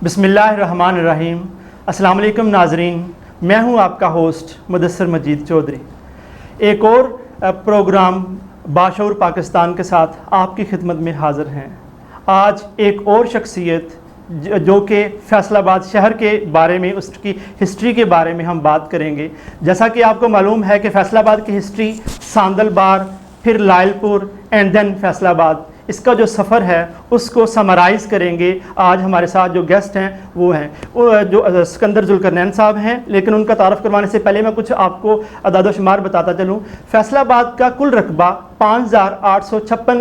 बिस्मिल्लाहिर्रहमानिर्रहीम। अस्सलाम वालेकुम नाजरीन, मैं हूं आपका होस्ट मुदस्सिर मजीद चौधरी। एक और प्रोग्राम बाशऊर पाकिस्तान के साथ आपकी खिदमत में हाज़िर हैं। आज एक और शख्सियत जो कि फैसलाबाद शहर के बारे में, उसकी हिस्ट्री के बारे में हम बात करेंगे। जैसा कि आपको मालूम है कि फैसलाबाद की हिस्ट्री सांदलबार, फिर लायलपुर एंड देन फैसलाबाद, इसका जो सफ़र है उसको समराइज़ करेंगे। आज हमारे साथ जो गेस्ट हैं वो हैं जो सिकंदर जुल्करनैन साहब हैं। लेकिन उनका तारफ़ करवाने से पहले मैं कुछ आपको अदाद व शुमार बताता चलूँ। फैसलाबाद का कुल रकबा 5856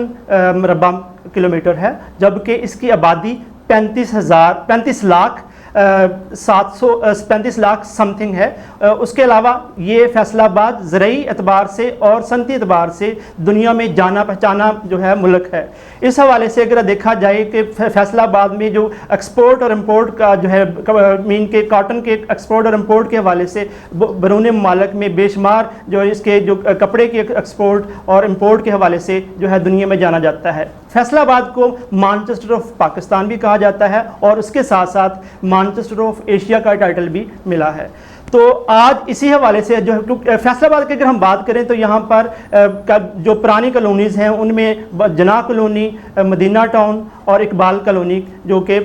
मरबा किलोमीटर है, जबकि इसकी आबादी 35 लाख 35 लाख समथिंग है। उसके अलावा ये फैसलाबाद ज़रई एतबार से और सनती एतबार से दुनिया में जाना पहचाना जो है मुल्क है। इस हवाले से अगर देखा जाए कि फैसलाबाद में जो एक्सपोर्ट और इम्पोर्ट का जो है मीन के कॉटन के एक्सपोर्ट और इम्पोर्ट के हवाले से बैरून मुमालिक में बेशुमार जो इसके जो कपड़े के एक्सपोर्ट और इम्पोर्ट के हवाले से जो है दुनिया में जाना जाता है। फैसलाबाद को मैनचेस्टर ऑफ पाकिस्तान भी कहा जाता है और उसके साथ साथ मैनचेस्टर ऑफ एशिया का टाइटल भी मिला है। तो आज इसी हवाले से जो फैसलाबाद की अगर हम बात करें तो यहाँ पर जो पुरानी कॉलोनीज़ हैं उनमें जना कॉलोनी, मदीना टाउन और इकबाल कॉलोनी जो कि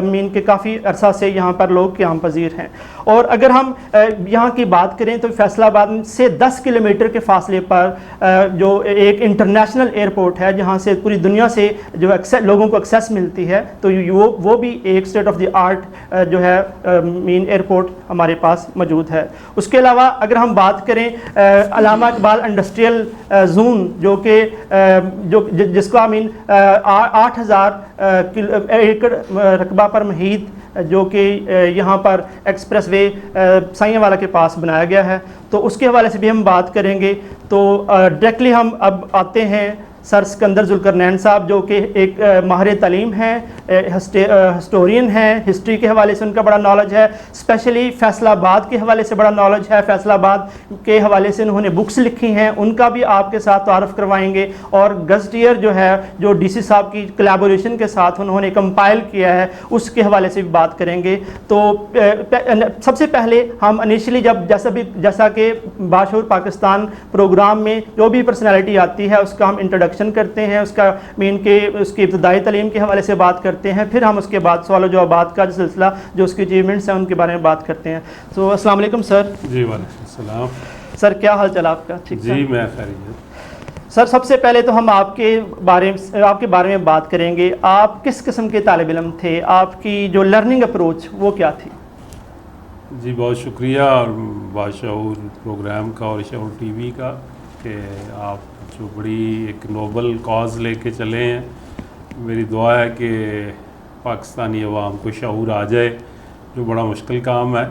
मीन के काफ़ी अरसा से यहाँ पर लोग क़याम पज़ीर हैं। और अगर हम यहाँ की बात करें तो फैसलाबाद से 10 किलोमीटर के फासले पर जो एक इंटरनेशनल एयरपोर्ट है जहाँ से पूरी दुनिया से जो लोगों को एक्सेस मिलती है, तो वो भी एक स्टेट ऑफ द आर्ट जो है मीन एयरपोर्ट हमारे पास मौजूद है। उसके अलावा अगर हम बात करें अल्लामा इकबाल इंडस्ट्रियल जोन जो कि जिसका मीन 8000 एकड़ रकबा पर मुहित जो कि यहाँ पर एक्सप्रेस वे साइयावाला के पास बनाया गया है, तो उसके हवाले से भी हम बात करेंगे। तो डायरेक्टली हम अब आते हैं सर सिकंदर जुल्करनैन साहब जो कि एक माहिर तालीम हैं, हिस्टोरियन हैं। हिस्ट्री के हवाले से उनका बड़ा नॉलेज है, स्पेशली फैसलाबाद के हवाले से बड़ा नॉलेज है। फैसलाबाद के हवाले से उन्होंने बुक्स लिखी हैं, उनका भी आपके साथ तारुफ करवाएंगे। और गज़टियर जो है जो डीसी साहब की कोलैबोरेशन के साथ उन्होंने कंपाइल किया है, उसके हवाले से भी बात करेंगे। तो सबसे पहले हम इनिशियली जैसा कि बाशऊर पाकिस्तान प्रोग्राम में जो भी पर्सनैलिटी आती है उसका हम इंट्रोडक्शन करते हैं, उसका मीन के उसकी इब्तदाई तालीम के हवाले से बात करते हैं, फिर हम उसके बाद सवाल जवाबात का जो सिलसिला जो उसकी अचीवमेंट्स हैं उनके बारे में बात करते हैं। तो अस्सलाम वालेकुम सर। जी वालेकुम सलाम। सर क्या हाल चाल आपका? ठीक जी मैं खैरियत। सर सबसे पहले तो हम आपके बारे में बात करेंगे। आप किस किस्म के तालिब इल्म थे? आपकी जो लर्निंग अप्रोच वो क्या थी? जी बहुत शुक्रिया और बाशऊर प्रोग्राम का और शऊर टीवी का कि आप जो बड़ी एक नोबल कॉज लेके चले हैं। मेरी दुआ है कि पाकिस्तानी अवाम को शऊर आ जाए, जो बड़ा मुश्किल काम है।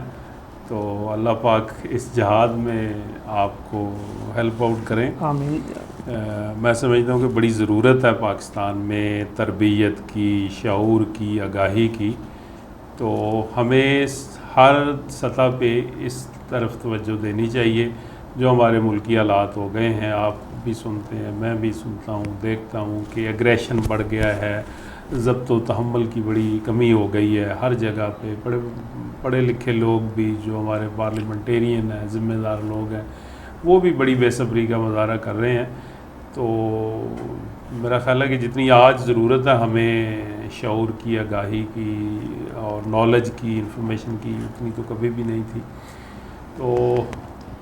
तो अल्लाह पाक इस जहाद में आपको हेल्प आउट करें। आमीन। मैं समझता हूँ कि बड़ी ज़रूरत है पाकिस्तान में तरबियत की, शऊर की, आगाही की। तो हमें हर सतह पे इस तरफ तवज्जो देनी चाहिए। जो हमारे मुल्की हालात हो गए हैं, आप भी सुनते हैं, मैं भी सुनता हूँ, देखता हूँ कि एग्रेशन बढ़ गया है, ज़ब्त व तहम्मुल की बड़ी कमी हो गई है हर जगह पे। पढ़े लिखे लोग भी जो हमारे पार्लियामेंटेरियन हैं, ज़िम्मेदार लोग हैं, वो भी बड़ी बेसब्री का मुजाहरा कर रहे हैं। तो मेरा ख़्याल है कि जितनी आज ज़रूरत है हमें शऊर की, आगाही की और नॉलेज की, इंफॉर्मेशन की, उतनी तो कभी भी नहीं थी। तो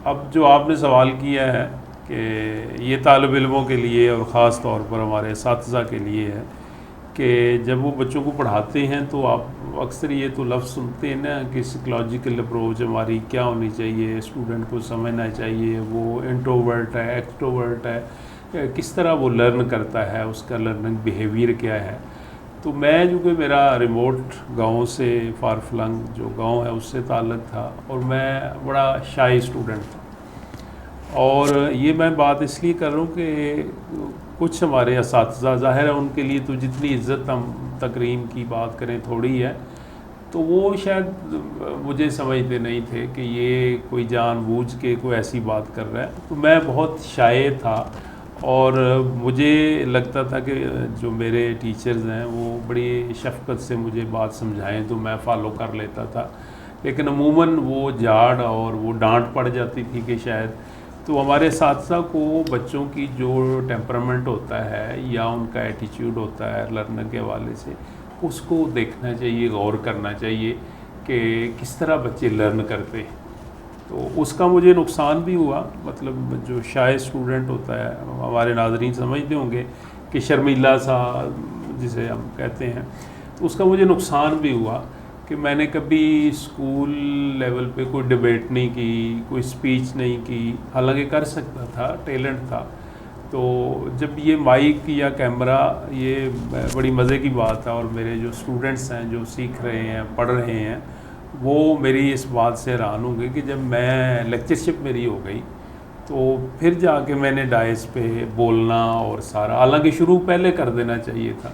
अब जो आपने सवाल किया है कि ये तालिब इल्मों के लिए और ख़ास तौर पर हमारे असातिज़ा के लिए है कि जब वो बच्चों को पढ़ाते हैं तो आप अक्सर ये तो लफ्ज़ सुनते हैं ना कि साइकोलॉजिकल अप्रोच हमारी क्या होनी चाहिए, स्टूडेंट को समझना चाहिए वो इंट्रोवर्ट है, एक्सट्रोवर्ट है, किस तरह वो लर्न करता है, उसका लर्निंग बिहेवियर क्या है। तो मैं जो कि मेरा रिमोट गांव से फार फ्लंग जो गांव है उससे ताल्लुक़ था और मैं बड़ा शाई स्टूडेंट था। और ये मैं बात इसलिए कर रहा हूँ कि कुछ हमारे असातिज़ा ज़ाहिर है उनके लिए तो जितनी इज़्ज़त हम तकरीम की बात करें थोड़ी है, तो वो शायद मुझे समझते नहीं थे कि ये कोई जानबूझ के कोई ऐसी बात कर रहा है। तो मैं बहुत शाये था اور مجھے لگتا تھا کہ جو میرے ٹیچرز ہیں وہ بڑی شفقت سے مجھے بات سمجھائیں تو میں فالو کر لیتا تھا، لیکن عموماً وہ جھاڑ اور وہ ڈانٹ پڑ جاتی تھی کہ شاید، تو ہمارے اساتذہ کو بچوں کی جو ٹیمپرامنٹ ہوتا ہے یا ان کا ایٹیچیوڈ ہوتا ہے لرنر کے حوالے سے، اس کو دیکھنا چاہیے، غور کرنا چاہیے کہ کس طرح بچے لرن کرتے ہیں۔ تو اس کا مجھے نقصان بھی ہوا، مطلب جو شائع اسٹوڈنٹ ہوتا ہے، ہمارے ناظرین سمجھتے ہوں گے کہ شرمیلا سا جسے ہم کہتے ہیں، تو اس کا مجھے نقصان بھی ہوا کہ میں نے کبھی اسکول لیول پہ کوئی ڈبیٹ نہیں کی، کوئی اسپیچ نہیں کی، حالانکہ کر سکتا تھا، ٹیلنٹ تھا۔ تو جب یہ مائک یا کیمرہ، یہ بڑی مزے کی بات ہے، اور میرے جو اسٹوڈنٹس ہیں جو سیکھ رہے ہیں، پڑھ رہے ہیں، وہ میری اس بات سے حیران ہوں گے کہ جب میں لیکچرشپ میری ہو گئی تو پھر جا کے میں نے ڈائس پہ بولنا اور سارا، حالانکہ شروع پہلے کر دینا چاہیے تھا۔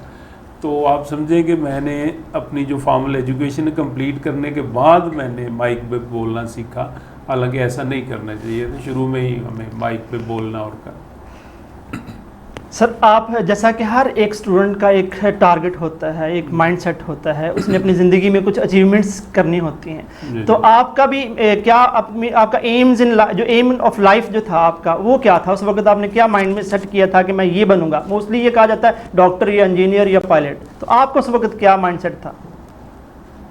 تو آپ سمجھیں کہ میں نے اپنی جو فارمل ایجوکیشن کمپلیٹ کرنے کے بعد میں نے مائک پہ بولنا سیکھا، حالانکہ ایسا نہیں کرنا چاہیے تھا، شروع میں ہی ہمیں مائک پہ بولنا اور کرنا۔ سر آپ جیسا کہ ہر ایک اسٹوڈنٹ کا ایک ٹارگٹ ہوتا ہے، ایک مائنڈ سیٹ ہوتا ہے، اس نے اپنی زندگی میں کچھ اچیومنٹس کرنی ہوتی ہیں، تو آپ کا بھی کیا آپ کا ایمز ان جو ایم آف لائف جو تھا آپ کا، وہ کیا تھا اس وقت؟ آپ نے کیا مائنڈ میں سیٹ کیا تھا کہ میں یہ بنوں گا؟ موسٹلی یہ کہا جاتا ہے ڈاکٹر یا انجینئر یا پائلٹ، تو آپ کو اس وقت کیا مائنڈ سیٹ تھا؟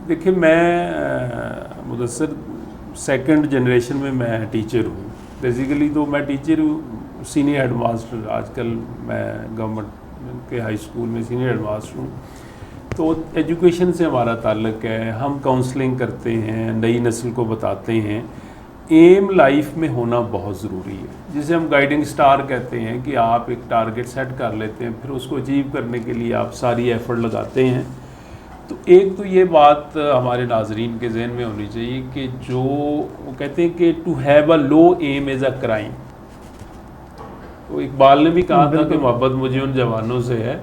دیکھیں، میں مدثر سیکنڈ جنریشن میں ٹیچر ہوں بیسیکلی، تو میں ٹیچر ہوں، سینئر ہیڈ ماسٹر، آج کل میں گورنمنٹ کے ہائی اسکول میں سینئر ہیڈ ماسٹر ہوں۔ تو ایجوکیشن سے ہمارا تعلق ہے، ہم کاؤنسلنگ کرتے ہیں، نئی نسل کو بتاتے ہیں۔ ایم لائف میں ہونا بہت ضروری ہے، جسے ہم گائیڈنگ سٹار کہتے ہیں، کہ آپ ایک ٹارگٹ سیٹ کر لیتے ہیں، پھر اس کو اچیو کرنے کے لیے آپ ساری ایفرٹ لگاتے ہیں۔ تو ایک تو یہ بات ہمارے ناظرین کے ذہن میں ہونی چاہیے کہ جو وہ کہتے ہیں کہ to have a low aim is a crime. تو اقبال نے بھی کہا تھا کہ محبت مجھے ان جوانوں سے ہے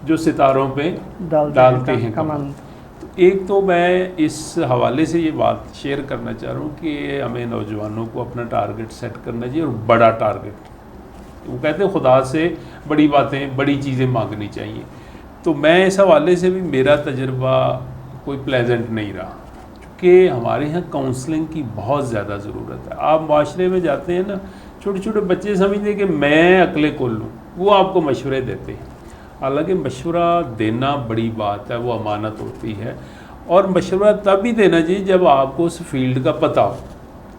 جو ستاروں پہ ڈالتے ہیں کمان۔ تو ایک تو میں اس حوالے سے یہ بات شیئر کرنا چاہ رہا ہوں کہ ہمیں نوجوانوں کو اپنا ٹارگٹ سیٹ کرنا چاہیے، اور بڑا ٹارگٹ۔ وہ کہتے ہیں خدا سے بڑی باتیں، بڑی چیزیں مانگنی چاہیے۔ تو میں اس حوالے سے بھی میرا تجربہ کوئی پلیزنٹ نہیں رہا، کیونکہ ہمارے یہاں کاؤنسلنگ کی بہت زیادہ ضرورت ہے۔ آپ معاشرے میں جاتے ہیں نا، چھوٹے چھوٹے بچے سمجھتے ہیں کہ میں عقل کل ہوں، وہ آپ کو مشورے دیتے ہیں، حالانکہ مشورہ دینا بڑی بات ہے، وہ امانت ہوتی ہے، اور مشورہ تب ہی دینا چاہیے جب آپ کو اس فیلڈ کا پتہ ہو۔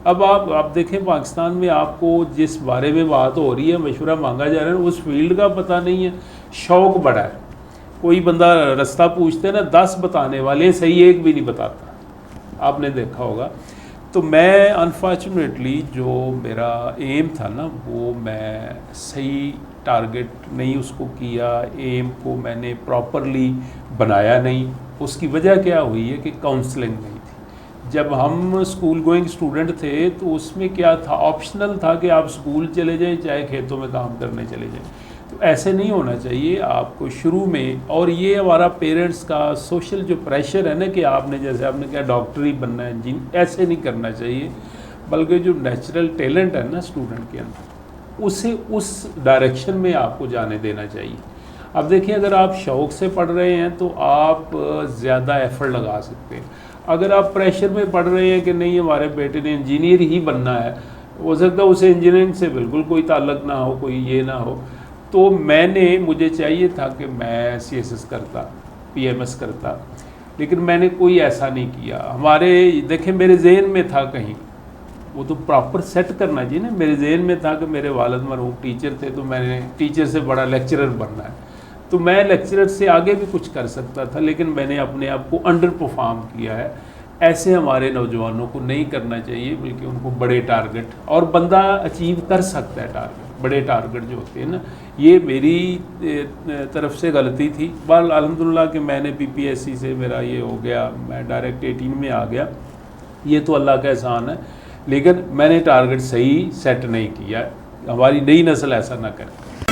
اب آپ دیکھیں پاکستان میں آپ کو جس بارے میں بات ہو رہی ہے، مشورہ مانگا جا رہا ہے، اس فیلڈ کا پتہ نہیں ہے، شوق بڑا ہے۔ کوئی بندہ رستہ پوچھتے ہیں نا، 10 بتانے والے ہیں، صحیح ایک بھی نہیں بتاتا، آپ نے دیکھا ہوگا۔ تو میں انفارچونیٹلی جو میرا ایم تھا نا، وہ میں صحیح ٹارگٹ نہیں اس کو کیا، ایم کو میں نے پراپرلی بنایا نہیں۔ اس کی وجہ کیا ہوئی ہے کہ کاؤنسلنگ نہیں تھی۔ جب ہم اسکول گوئنگ اسٹوڈنٹ تھے تو اس میں کیا تھا، آپشنل تھا کہ آپ اسکول چلے جائیں چاہے کھیتوں میں کام کرنے چلے جائیں۔ تو ایسے نہیں ہونا چاہیے آپ کو شروع میں، اور یہ ہمارا پیرنٹس کا سوشل جو پریشر ہے نا کہ آپ نے، جیسے آپ نے کہا ڈاکٹر ہی بننا ہے، ایسے نہیں کرنا چاہیے، بلکہ جو نیچرل ٹیلنٹ ہے نا اسٹوڈنٹ کے اندر، اسے اس ڈائریکشن میں آپ کو جانے دینا چاہیے۔ اب دیکھیں، اگر آپ شوق سے پڑھ رہے ہیں تو آپ زیادہ ایفرٹ لگا سکتے ہیں۔ اگر آپ پریشر میں پڑھ رہے ہیں کہ نہیں ہمارے بیٹے نے انجینئر ہی بننا ہے، ہو سکتا ہے اسے انجینئرنگ سے بالکل کوئی تعلق نہ ہو، کوئی یہ نہ ہو، تو مجھے چاہیے تھا کہ میں CSS کرتا، PMS کرتا، لیکن میں نے کوئی ایسا نہیں کیا۔ ہمارے دیکھیں میرے ذہن میں تھا کہیں، وہ تو پراپر سیٹ کرنا چاہیے نا، میرے ذہن میں تھا کہ میرے والد مرحوم ٹیچر تھے، تو میں نے ٹیچر سے بڑا لیکچرر بننا ہے، تو میں لیکچرر سے آگے بھی کچھ کر سکتا تھا، لیکن میں نے اپنے آپ کو انڈر پرفارم کیا ہے۔ ایسے ہمارے نوجوانوں کو نہیں کرنا چاہیے، بلکہ ان کو بڑے ٹارگٹ، اور بندہ اچیو کر سکتا ہے ٹارگٹ، بڑے ٹارگٹ جو ہوتے ہیں نا۔ یہ میری طرف سے غلطی تھی، بہرحال الحمدللہ کہ میں نے PPSC سے میرا یہ ہو گیا، میں ڈائریکٹ 18 میں آ گیا، یہ تو اللہ کا احسان ہے، لیکن میں نے ٹارگٹ صحیح سیٹ نہیں کیا۔ ہماری نئی نسل ایسا نہ کرے۔